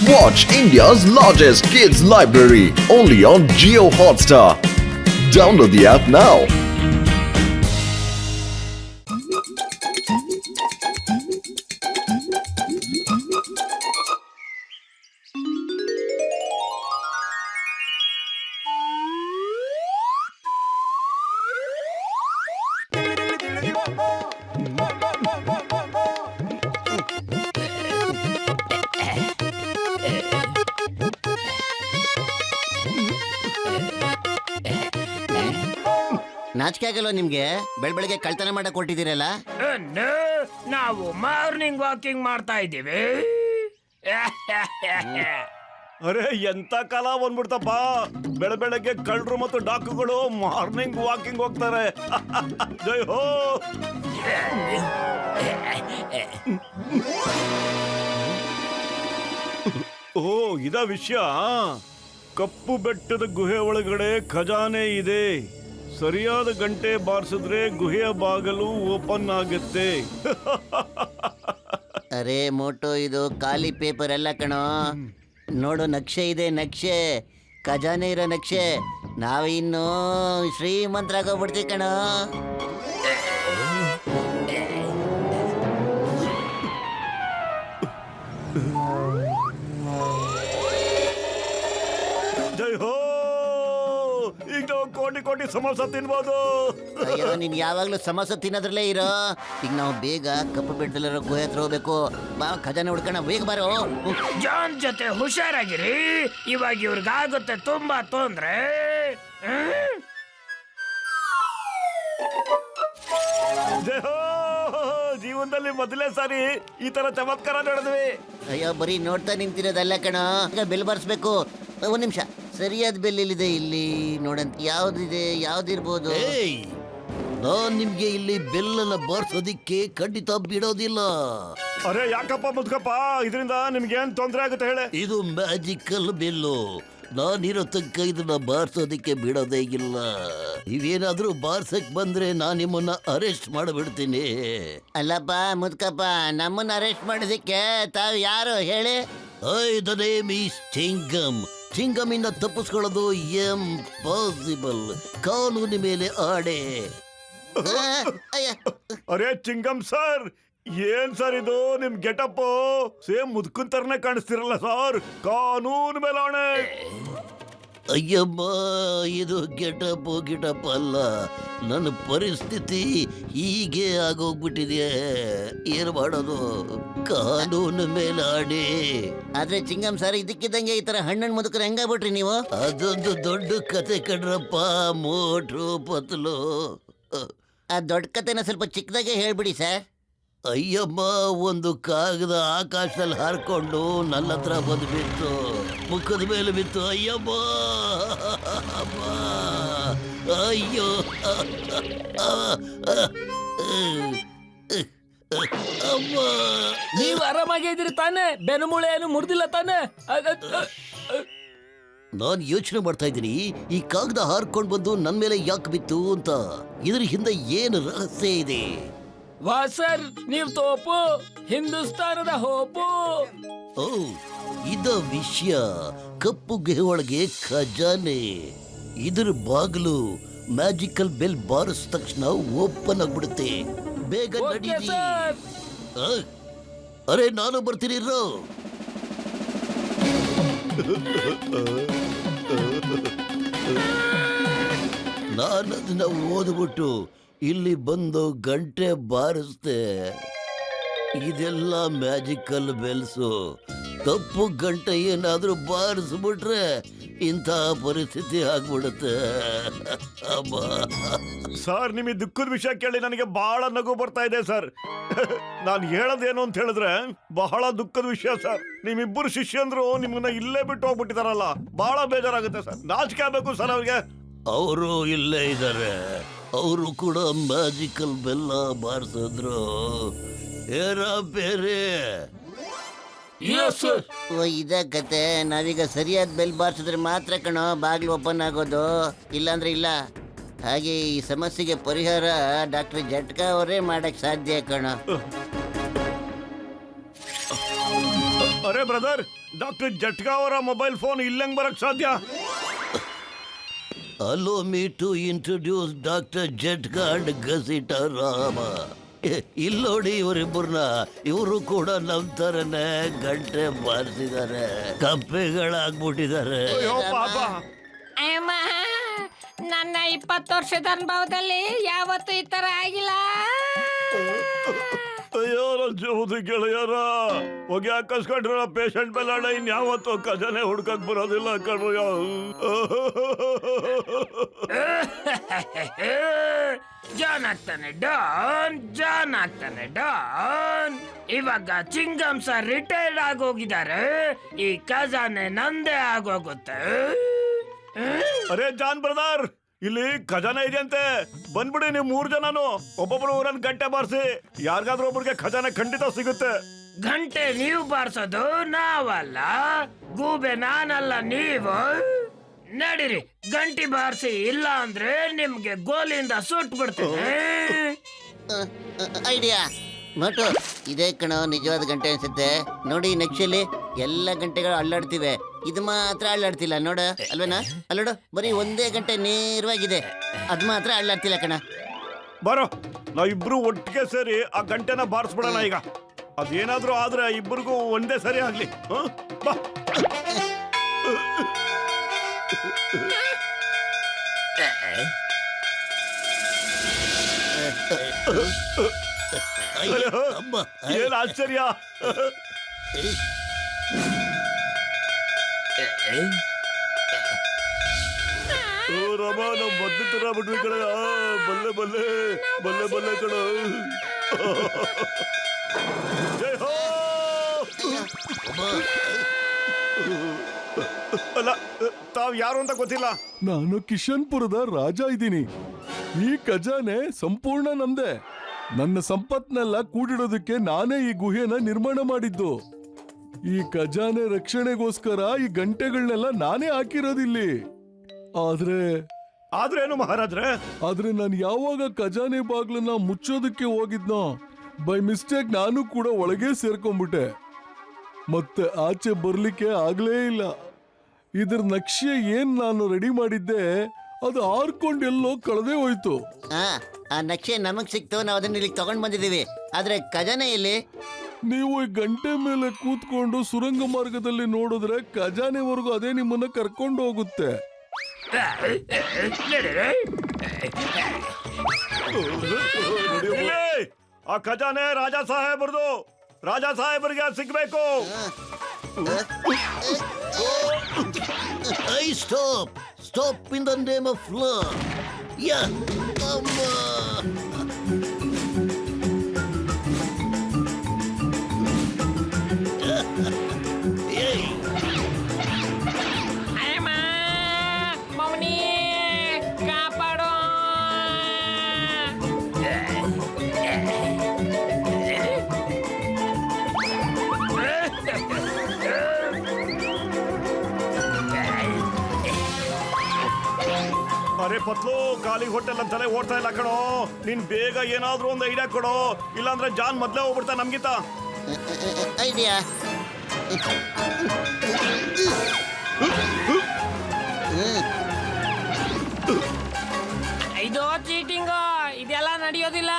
Watch India's largest kids library only on Jio Hotstar. Download the app now. ನಾಚಿಕೆ ಆಗಲ್ವ ನಿಮ್ಗೆ? ಬೆಳಗ್ಗೆ ಕಳ್ತನ ಮಾಡಕ್ ಹೊರಟಿದ್ದೀರಲ್ಲ. ನಾವು ಮಾರ್ನಿಂಗ್ ವಾಕಿಂಗ್ ಮಾಡ್ತಾ ಇದ್ದೀವಿ. ಅರೆ ಎಂತ ಕಾಲ ಬಂದ್ಬಿಡ್ತಪ್ಪ, ಬೆಳಗ್ಗೆ ಕಳ್ಳರು ಮತ್ತು ಡಾಕುಗಳು ಮಾರ್ನಿಂಗ್ ವಾಕಿಂಗ್ ಹೋಗ್ತಾರೆ. ಜೈ ಹೋ. ಓ ಇದ ವಿಷಯ. ಕಪ್ಪು ಬೆಟ್ಟದ ಗುಹೆ ಒಳಗಡೆ ಖಜಾನೆ ಇದೆ. ಸರಿಯಾದ ಗಂಟೆ ಬಾರಿಸಿದ್ರೆ ಗುಹೆಯ ಬಾಗಲು ಓಪನ್ ಆಗುತ್ತೆ. ಅರೆ ಮೋಟೋ, ಇದು ಖಾಲಿ ಪೇಪರ್ ಎಲ್ಲ ಕಣೋ. ನೋಡು, ನಕ್ಷೆ ಇದೆ, ನಕ್ಷೆ, ಖಜಾನೆ ಇರೋ ನಕ್ಷೆ. ನಾವಿನ್ನು ಶ್ರೀಮಂತರಾಗೋಗ್ಬಿಡ್ತೀವಿ ಕಣೋ. ಜೈ ಹೋ. ಈಗ ನಾವು ಕೋಟಿ ಸಮೋಸ ತಿನ್ಬೋದು. ಅಯ್ಯೋ, ನೀನ್ ಯಾವಾಗ್ಲೂ ಸಮೋಸ ತಿನ್ನೋದ್ರಲ್ಲೇ ಇರೋ. ಈಗ ನಾವು ಬೇಗ ಕಪ್ಪು ಬೆಟ್ಟದಲ್ಲಿರೋ ಗುಹೆ ಹತ್ರ ಹೋಗ್ಬೇಕು. ಬಾ, ಖಜಾನೆ ಹುಡ್ಕೋಣ, ಬೇಗ ಬಾರೋ. ಜಾನ್ ಜೊತೆ ಹುಷಾರಾಗಿರಿ, ಇವಾಗ ಇವ್ರಿಗಾಗುತ್ತೆ ತುಂಬಾ ತೊಂದ್ರೆ. ಜೈ ಹೋ. ಜೀವನದಲ್ಲಿ ಮೊದಲೇ ಸಾರಿ ಈ ತರ ಚಮತ್ಕಾರ ನೋಡಿದ್ವಿ. ಅಯ್ಯೋ, ಬರೀ ನೋಡ್ತಾ ನಿಂತಿರೋದಲ್ಲ ಕಣೋ. ಈಗ ಬೆಲ್ ಬಾರಿಸ್ಬೇಕು. ಒಂದ್ ನಿಮಿಷ, ಸರಿಯಾದ ಬೆಲ್ ಎಲ್ಲಿದೆ? ಇಲ್ಲಿ ನೋಡಂತ ಯಾವ್ದಿದೆ, ಯಾವ್ದಿರ್ಬೋದು? ನಾನ್ ನಿಮ್ಗೆ ಇಲ್ಲಿ ಬೆಲ್ಲನ್ನ ಬಾರಿಸೋದಿಕ್ಕೆ ಖಂಡಿತ ಬಿಡೋದಿಲ್ಲ. ಅರೆ ಯಾಕಪ್ಪ ಮುದ್ಕಪ್ಪ, ಇದರಿಂದ ನಿಮ್ಗೆ ಏನ್ ತೊಂದ್ರೆ ಆಗುತ್ತೆ ಹೇಳಿ? ಇದು ಮ್ಯಾಜಿಕಲ್ ಬೆಲ್ಲು. ನಾನಿರೋ ತನಕ ಇದನ್ನ ಬಾರಿಸೋದಿಕ್ಕೆ ಬಿಡೋದೇ ಇಲ್ಲ. ನೀವೇನಾದ್ರೂ ಬಾರ್ಸಕ್ ಬಂದ್ರೆ ನಾನ್ ನಿಮ್ಮನ್ನ ಅರೆಸ್ಟ್ ಮಾಡಿಬಿಡ್ತೀನಿ. ಅಲ್ಲಪ್ಪ ಮುದ್ಕಪ್ಪ, ನಮ್ಮನ್ನ ಅರೆಸ್ಟ್ ಮಾಡೋದಿಕ್ಕೆ ತಾವ್ ಯಾರು ಹೇಳಿ? The name is Chingam. ಚಿಂಗಮಿಂದ ತಪ್ಪಿಸ್ಕೊಳ್ಳೋದು ಇಂಪಾಸಿಬಲ್. ಕಾನೂನಿ ಮೇಲೆ ಆಡೆ. ಅರೆ ಚಿಂಗಮ್ ಸರ್, ಏನ್ ಸರ್ ಇದು ನಿಮ್ ಗೆಟಪ್? ಸೇಮ್ ಮುದ್ಕನ್ ತರನೇ ಕಾಣಿಸ್ತಿರಲ್ಲ ಸರ್. ಕಾನೂನು ಮೇಲೆ ಆಣೆ. ಅಯ್ಯಮ್ಮ, ಇದು ಗಿಟಪ್ ಅಲ್ಲ. ನನ್ನ ಪರಿಸ್ಥಿತಿ ಹೀಗೆ ಆಗೋಗ್ಬಿಟ್ಟಿದೆ. ಏನು ಮಾಡೋದು? ಕಾನೂನು ಮೇಲೆ ಆಡಿ. ಆದ್ರೆ ಚಿಂಗಮ್ ಸರ್, ಇದಕ್ಕಿದ್ದಂಗೆ ಈ ತರ ಹಣ್ಣನ್ ಮುದುಕರು ಹೆಂಗಾಗ್ಬಿಟ್ರಿ ನೀವು? ಅದೊಂದು ದೊಡ್ಡ ಕತೆ ಕಣ್ರಪ್ಪ, ಮೋಟ್ರು ಪತ್ಲು. ಆ ದೊಡ್ಡ ಕತೆನ ಸ್ವಲ್ಪ ಚಿಕ್ಕದಾಗೆ ಹೇಳ್ಬಿಡಿ ಸರ್. ಅಯ್ಯಮ್ಮ, ಒಂದು ಕಾಗದ ಆಕಾಶದಲ್ಲಿ ಹಾರ್ಕೊಂಡು ನನ್ನ ಹತ್ರ ಬಂದ್ಬಿಟ್ಟು ಮುಖದ ಮೇಲೆ ಬಿತ್ತು. ಅಯ್ಯಮ್ಮ, ಅಯ್ಯೋ, ಅಮ್ಮ. ನೀವು ಆರಾಮಾಗಿದ್ದೀರಿ ತಾನೆ? ಬೆನ್ನುಮೂಳೆ ಏನು ಮುರಿದಿಲ್ಲ ತಾನೆ? ನಾನು ಯೋಚನೆ ಮಾಡ್ತಾ ಇದ್ದೀನಿ, ಈ ಕಾಗದ ಹಾರ್ಕೊಂಡು ಬಂದು ನನ್ನ ಮೇಲೆ ಯಾಕೆ ಬಿತ್ತು ಅಂತ. ಇದ್ರ ಹಿಂದೆ ಏನು ರಹಸ್ಯ ಇದೆ? ವಾ ಸರ್, ನೀವು ತೋಪು, ಹಿಂದೂಸ್ತಾನದ ಹೋಪು. ಓ, ಇದ ವಿಷಯ. ಕಪ್ಪು ಗುಹೆ ಒಳಗೆ ಖಜಾನೆ. ಇದ್ರ ಬಾಗಿಲು ಮ್ಯಾಜಿಕಲ್ ಬೆಲ್ ಬಾರಿಸಿದ ತಕ್ಷಣ ಓಪನ್ ಆಗ್ಬಿಡುತ್ತೆ. ಬೇಗ ನಡೀರಿ. ಅರೆ ನಾನು ಬರ್ತೀನಿ. ನಾನು ಅದನ್ನ ಓದ್ಬಿಟ್ಟು ಇಲ್ಲಿ ಬಂದು ಗಂಟೆ ಬಾರಿಸ್ದೆ. ಇದೆಲ್ಲ ಮ್ಯಾಜಿಕಲ್ ಬೆಲ್ಸು. ತಪ್ಪು ಗಂಟೆ ಏನಾದ್ರೂ ಬಾರಿಸ್ಬಿಟ್ರೆ ಇಂಥ ಪರಿಸ್ಥಿತಿ ಆಗ್ಬಿಡುತ್ತೆ. ಸರ್, ನಿಮಗೆ ದುಃಖದ ವಿಷಯ ಕೇಳಿ ನನಗೆ ಬಹಳ ನಗು ಬರ್ತಾ ಇದೆ ಸರ್. ನಾನು ಹೇಳೋದೇನು ಅಂತ ಹೇಳಿದ್ರೆ ಬಹಳ ದುಃಖದ ವಿಷಯ ಸರ್. ನಿಮ್ಮಿಬ್ಬರು ಶಿಷ್ಯಂದ್ರು ನಿಮ್ಮನ್ನ ಇಲ್ಲೇ ಬಿಟ್ಟು ಹೋಗ್ಬಿಟ್ಟಿದಾರಲ್ಲ, ಬಹಳ ಬೇಜಾರಾಗುತ್ತೆ ಸರ್. ನಾಚಿಕೆ ಆಗ್ಬೇಕು ಸರ್ ಅವ್ರಿಗೆ. ಅವರು ಇಲ್ಲೇ ಇದ್ದಾರೆ. ಅವರು ಕೂಡ ಮ್ಯಾಜಿಕಲ್ ಬೆಲ್ಲ ಬಾರಿಸಿದ್ರು. ಬೇರೆ ಇದ ಕತೆ. ನಾವೀಗ ಸರಿಯಾದ ಬೆಲ್ ಬಾರಿಸಿದ್ರೆ ಮಾತ್ರ ಕಣೋ ಬಾಗ್ಲು ಓಪನ್ ಆಗೋದು, ಇಲ್ಲಾಂದ್ರೆ ಇಲ್ಲ. ಹಾಗೆ ಈ ಸಮಸ್ಯೆಗೆ ಪರಿಹಾರ ಡಾಕ್ಟರ್ ಜಟ್ಕಾ ಅವರೇ ಮಾಡಕ್ ಸಾಧ್ಯ ಕಣೋ. ಅರೆ ಬ್ರದರ್, ಡಾಕ್ಟರ್ ಜಟ್ಕಾ ಅವರ ಮೊಬೈಲ್ ಫೋನ್ ಇಲ್ಲಂಗ್ ಬರಕ್ ಸಾಧ್ಯ? Allow me to introduce doctor Jatka and ಗಸಿಟ ರಾಮ. ಇಲ್ಲೋಡಿ ಇವರಿಬ್ಬರನ್ನ, ಇವರು ಕೂಡ ನಮ್ ತರನೇ ಗಂಟೆ ಬಾರಿಸಿದ್ದಾರೆ, ಕಪ್ಪೆಗಳಾಗ್ಬಿಟ್ಟಿದ್ದಾರೆ. ಅಯ್ಯೋ ಪಾಪ. ಅಮ್ಮ, ನನ್ನ 20 ವರ್ಷದ ಅನುಭವದಲ್ಲಿ ಯಾವತ್ತೂ ಈ ತರ ಆಗಿಲ್ಲ. ಅಯ್ಯೋ ನನ್ ಜೋದಿ ಗೆಳೆಯರ, ಹೋಗಿ ಹಾಕಸ್ಕೊಂಡ್ರ ಪೇಷಂಟ್ ಮೇಲೆ ಇನ್ಯಾವತ್ತೂ ಖಜಾನೆ ಹುಡ್ಕಕ್ ಬರೋದಿಲ್ಲ ಕಣ್ರಯ್ಯ. ಜಾನ್ ಆಗ್ತಾನೆ ಡಾನ್, ಜಾನ್ ಆಗ್ತಾನೆ ಡಾನ್. ಇವಾಗ ಚಿಂಗಮ್ ಸರ್ ರಿಟೈರ್ಡ್ ಆಗೋಗಿದ್ದಾರೆ, ಈ ಖಜಾನೆ ನಂದೇ ಆಗೋಗುತ್ತೆ. ಅರೆ ಜಾನ್ ಬ್ರದರ್, ಇಲ್ಲಿ ಖಜಾನೆ ಇದೆಯಂತೆ, ಬಂದ್ಬಿಡಿ ನೀವು 3 ಜನನು. ಒಬ್ಬೊಬ್ರು ಊರನ್ ಗಂಟೆ ಬಾರಿಸಿ, ಯಾರಿಗಾದ್ರೂ ಒಬ್ರಿಗೆ ಖಜಾನೆ ಖಂಡಿತ ಸಿಗುತ್ತೆ. ಗಂಟೆ ನೀವು ಬಾರ್ಸೋದು, ನಾವಲ್ಲ. ಗೂಬೆ ನಾನಲ್ಲ, ನೀವು. ನಡೀರಿ, ಗಂಟಿ ಬಾರಿಸಿ, ಇಲ್ಲ ಅಂದ್ರೆ ನಿಮ್ಗೆ ಗೋಲಿಂದ ಸುಟ್ ಬಿಡ್ತೇನೆ. ಐಡಿಯಾ ಮೋಟು, ಇದೇ ಕಣೋ ನಿಜವಾದ ಗಂಟೆ ಅನ್ಸುತ್ತೆ. ನೋಡಿ ನಕ್ಷೆಲಿ ಎಲ್ಲ ಗಂಟೆಗಳು ಅಲ್ಲಾಡ್ತಿವೆ, ಇದು ಮಾತ್ರ ಅಲ್ಲಾಡ್ತಿಲ್ಲ ನೋಡು. ಅಲ್ವೇನಾ? ಅಲ್ಲೋಡು, ಬರೀ ಒಂದೇ ಗಂಟೆ ನೇರವಾಗಿದೆ, ಅದ್ ಮಾತ್ರ ಅಲ್ಲಾಡ್ತಿಲ್ಲ ಕಣ. ಬರೋ, ನಾವಿಬ್ರು ಒಟ್ಟಿಗೆ ಸೇರಿ ಆ ಗಂಟೆನ ಬಾರಿಸ್ಬಿಡೋಣ ಈಗ. ಅದೇನಾದ್ರೂ ಆದ್ರೆ ಇಬ್ಬರಿಗೂ ಒಂದೇ ಸರಿ ಆಗ್ಲಿ. ಬಾ. ಅಮ್ಮ, ಏನ್ ಆಶ್ಚರ್ಯ. ಓ ರಮ, ನಾವು ಬದ್ದ ತರ ಬಿಟ್ವಿ ಕಣ. ಬಲ್ಲೆ ಬಲ್ಲೆ ಬಲ್ಲೆ ಬಲ್ಲೆ ಕಣ. ಜೈ ಹೋ. ಅಲ್ಲ, ತಾವ್ ಯಾರು ಅಂತ ಗೊತ್ತಿಲ್ಲ. ನಾನು ಕಿಶನ್ಪುರದ ರಾಜ ಇದ್ದೀನಿ. ಈ ಖಜಾನೆ ಸಂಪೂರ್ಣ ನಂದೇ. ನನ್ನ ಸಂಪತ್ನೆಲ್ಲ ಕೂಡಿಡೋದಕ್ಕೆ ನಾನೇ ಈ ಗುಹೆನ ನಿರ್ಮಾಣ ಮಾಡಿದ್ದು. ಈ ಖಜಾನೆ ರಕ್ಷಣೆಗೋಸ್ಕರ ಈ ಗಂಟೆಗಳನ್ನೆಲ್ಲ ನಾನೇ ಹಾಕಿರೋದಿಲ್ಲಿ. ಆದ್ರೇನು ಮಹಾರಾಜ್ರೆ? ಆದ್ರೆ ನಾನು ಯಾವಾಗ ಖಜಾನೆ ಬಾಗ್ಲನ್ನ ಮುಚ್ಚೋದಕ್ಕೆ ಹೋಗಿದ್ನೋ, ಬೈ ಮಿಸ್ಟೇಕ್ ನಾನು ಕೂಡ ಒಳಗೆ ಸೇರ್ಕೊಂಡ್ಬಿಟ್ಟೆ. ಮತ್ತೆ ಆಚೆ ಬರ್ಲಿಕ್ಕೆ ಆಗ್ಲೇ ಇಲ್ಲ. ಇದ್ರ ನಕ್ಷೆ ಏನ್ ನಾನು ರೆಡಿ ಮಾಡಿದ್ದೆ, ಅದು ಹಾರ್ಕೊಂಡು ಎಲ್ಲೋ ಕಳೆದೇ ಹೋಯ್ತು. ಆ ನಕ್ಷೆ ನಮಗ್ ಸಿಕ್ತು, ನಾವು ಅದನ್ನ ಇಲ್ಲಿ ತಗೊಂಡ್ ಬಂದಿದೀವಿ. ಆದ್ರೆ ಖಜಾನೆ ಇಲ್ಲಿ. ನೀವು ಈ ಗಂಟೆ ಮೇಲೆ ಕೂತ್ಕೊಂಡು ಸುರಂಗ ಮಾರ್ಗದಲ್ಲಿ ನೋಡಿದ್ರೆ ಖಜಾನೆವರೆಗೂ ಅದೇ ನಿಮ್ಮನ್ನ ಕರ್ಕೊಂಡು ಹೋಗುತ್ತೆ. ಇಲ್ಲಿ ಆ ಖಜಾನೆ ರಾಜಾ ಸಾಹೇಬ್ರದು. ರಾಜಾ ಸಾಹೇಬ್ರಿಗೆ ಸಿಗ್ಬೇಕು. I stop stop in the name of law. ಯಾ ಅಮ್ಮ. ಅಮ್ಮ, ಮೌನಿ ಕಾಪಾಡೋ. ಅರೆ ಪತ್ಲು, ಖಾಲಿ ಹೋಟೆಲ್ ಅಂತಾನೆ ಓಡ್ತಾ ಇಲ್ಲ ಕಣೋ. ನೀನ್ ಬೇಗ ಏನಾದ್ರೂ ಒಂದು ಐಡಿಯಾ ಕೊಡೋ, ಇಲ್ಲಾಂದ್ರೆ ಜಾನ್ ಮೊದ್ಲೇ ಹೋಗ್ಬಿಡ್ತಾ ನಮ್ಗಿಂತ. ಐಡಿಯಾ. ಇದು ಚೀಟಿಂಗ್, ಇದೆಲ್ಲ ನಡೆಯೋದಿಲ್ಲ.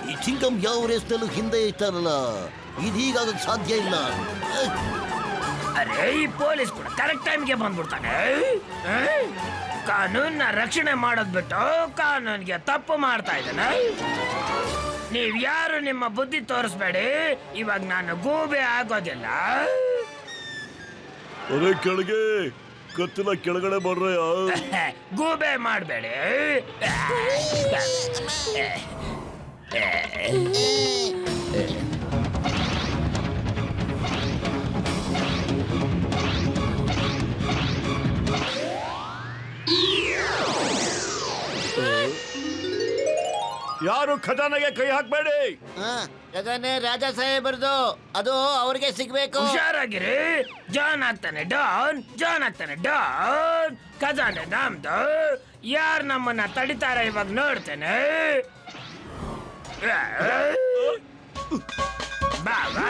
ಈ ಚಿಂಗಮ್ ಯಾವ ರೇಸ್ನಲ್ಲೂ ಹಿಂದೆ ಇರ್ತಾರಲ್ಲ, ಇದೀಗಾಗಕ್ ಸಾಧ್ಯ ಇಲ್ಲ. ಅರೆ, ಈ ಪೊಲೀಸ್ ಕೂಡ ಕರೆಕ್ಟ್ ಟೈಮ್ಗೆ ಬಂದ್ಬಿಡ್ತಾನೆ. ಕಾನೂನ್ನ ರಕ್ಷಣೆ ಮಾಡೋದ್ ಬಿಟ್ಟು ಕಾನೂನ್ಗೆ ತಪ್ಪು ಮಾಡ್ತಾ ಇದ್ದಾನೆ. ನೀವ್ ಯಾರು ನಿಮ್ಮ ಬುದ್ಧಿ ತೋರಿಸ್ಬೇಡಿ, ಇವಾಗ ನಾನು ಗೂಬೆ ಆಗೋದಿಲ್ಲ. ಅರೆ ಕೆಳಗೆ ಕತ್ತಿನ ಕೆಳಗಡೆ ಬರ್ರಯ್ಯ. ಗೂಬೆ ಮಾಡಬೇಡಿ. ಯಾರು ಖಜಾನೆಗೆ ಕೈ ಹಾಕ್ಬೇಡಿ. ಖಜಾನೆ ರಾಜಾ ಸಾಹೇಬ್ರದು, ಅದು ಅವ್ರಿಗೆ ಸಿಗ್ಬೇಕು. ಹುಷಾರಾಗಿರಿ. ಜಾನ್ ಆಗ್ತಾನೆ ಡಾನ್, ಜಾನ್ ಆಗ್ತಾನೆ ಡಾನ್. ಖಜಾನೆ ನಮ್ದು. ಯಾರು ನಮ್ಮನ್ನ ತಡಿತಾರ ಇವಾಗ ನೋಡ್ತೇನೆ. Baba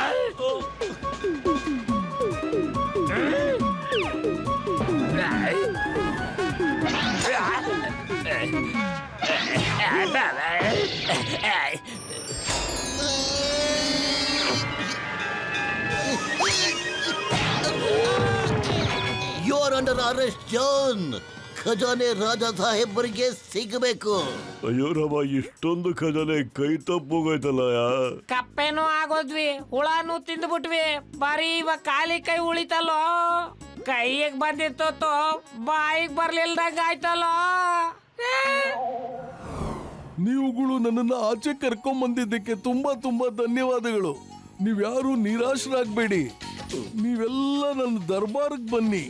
you are under arrest John. ಖಜಾನೆ ರಾಜ ಸಾಹೇಬರಿಗೆ ಸಿಗಬೇಕು. ಅಯ್ಯೋ ರಾಮ, ಇಷ್ಟೊಂದು ಖಜಾನೆ ಕೈ ತಪ್ಪೋಗೈತಲ್ಲ. ಕಪ್ಪೆನೂ ಆಗೋದ್ವಿ, ಹುಳನೂ ತಿಂದ್ಬಿಟ್ವಿ, ಬರೀ ಇವಾಗ ಖಾಲಿ ಕೈ ಉಳಿತಲ್ಲೋ. ಕೈಗೆ ಬಂದಿತ್ತು ಬಾಯಿಗೆ ಬರ್ಲಿಲ್ದಂಗ ಆಯ್ತಲ್ಲೋ. ನೀವುಗಳು ನನ್ನನ್ನು ಆಚೆ ಕರ್ಕೊಂಡ್ ಬಂದಿದ್ದಕ್ಕೆ ತುಂಬಾ ತುಂಬಾ ಧನ್ಯವಾದಗಳು. ನೀವ್ಯಾರು ನಿರಾಶರಾಗಬೇಡಿ. ನೀವೆಲ್ಲ ನನ್ನ ದರ್ಬಾರ್ಗೆ ಬನ್ನಿ.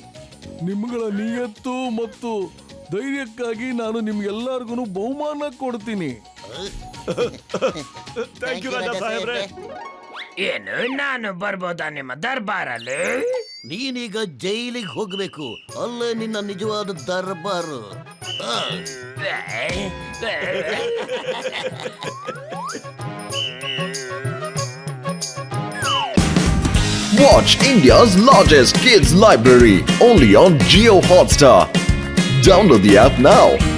ನಿಮ್ಗಳ ನಿಯತ್ತು ಮತ್ತು ಧೈರ್ಯಕ್ಕಾಗಿ ನಾನು ನಿಮ್ಗೆಲ್ಲರಿಗೂ ಬಹುಮಾನ ಕೊಡ್ತೀನಿ. ಥ್ಯಾಂಕ್ ಯು ರಾಜ ಸಾಹೇಬ್ರೆ. ಏನು ನಾನು ಬರ್ಬೋದಾ ನಿಮ್ಮ ದರ್ಬಾರಲ್ಲಿ? ನೀನೀಗ ಜೈಲಿಗೆ ಹೋಗ್ಬೇಕು. ಅಲ್ಲೇ ನಿನ್ನ ನಿಜವಾದ ದರ್ಬಾರು. Watch India's largest kids library only on Geo Hotstar. Download the app now.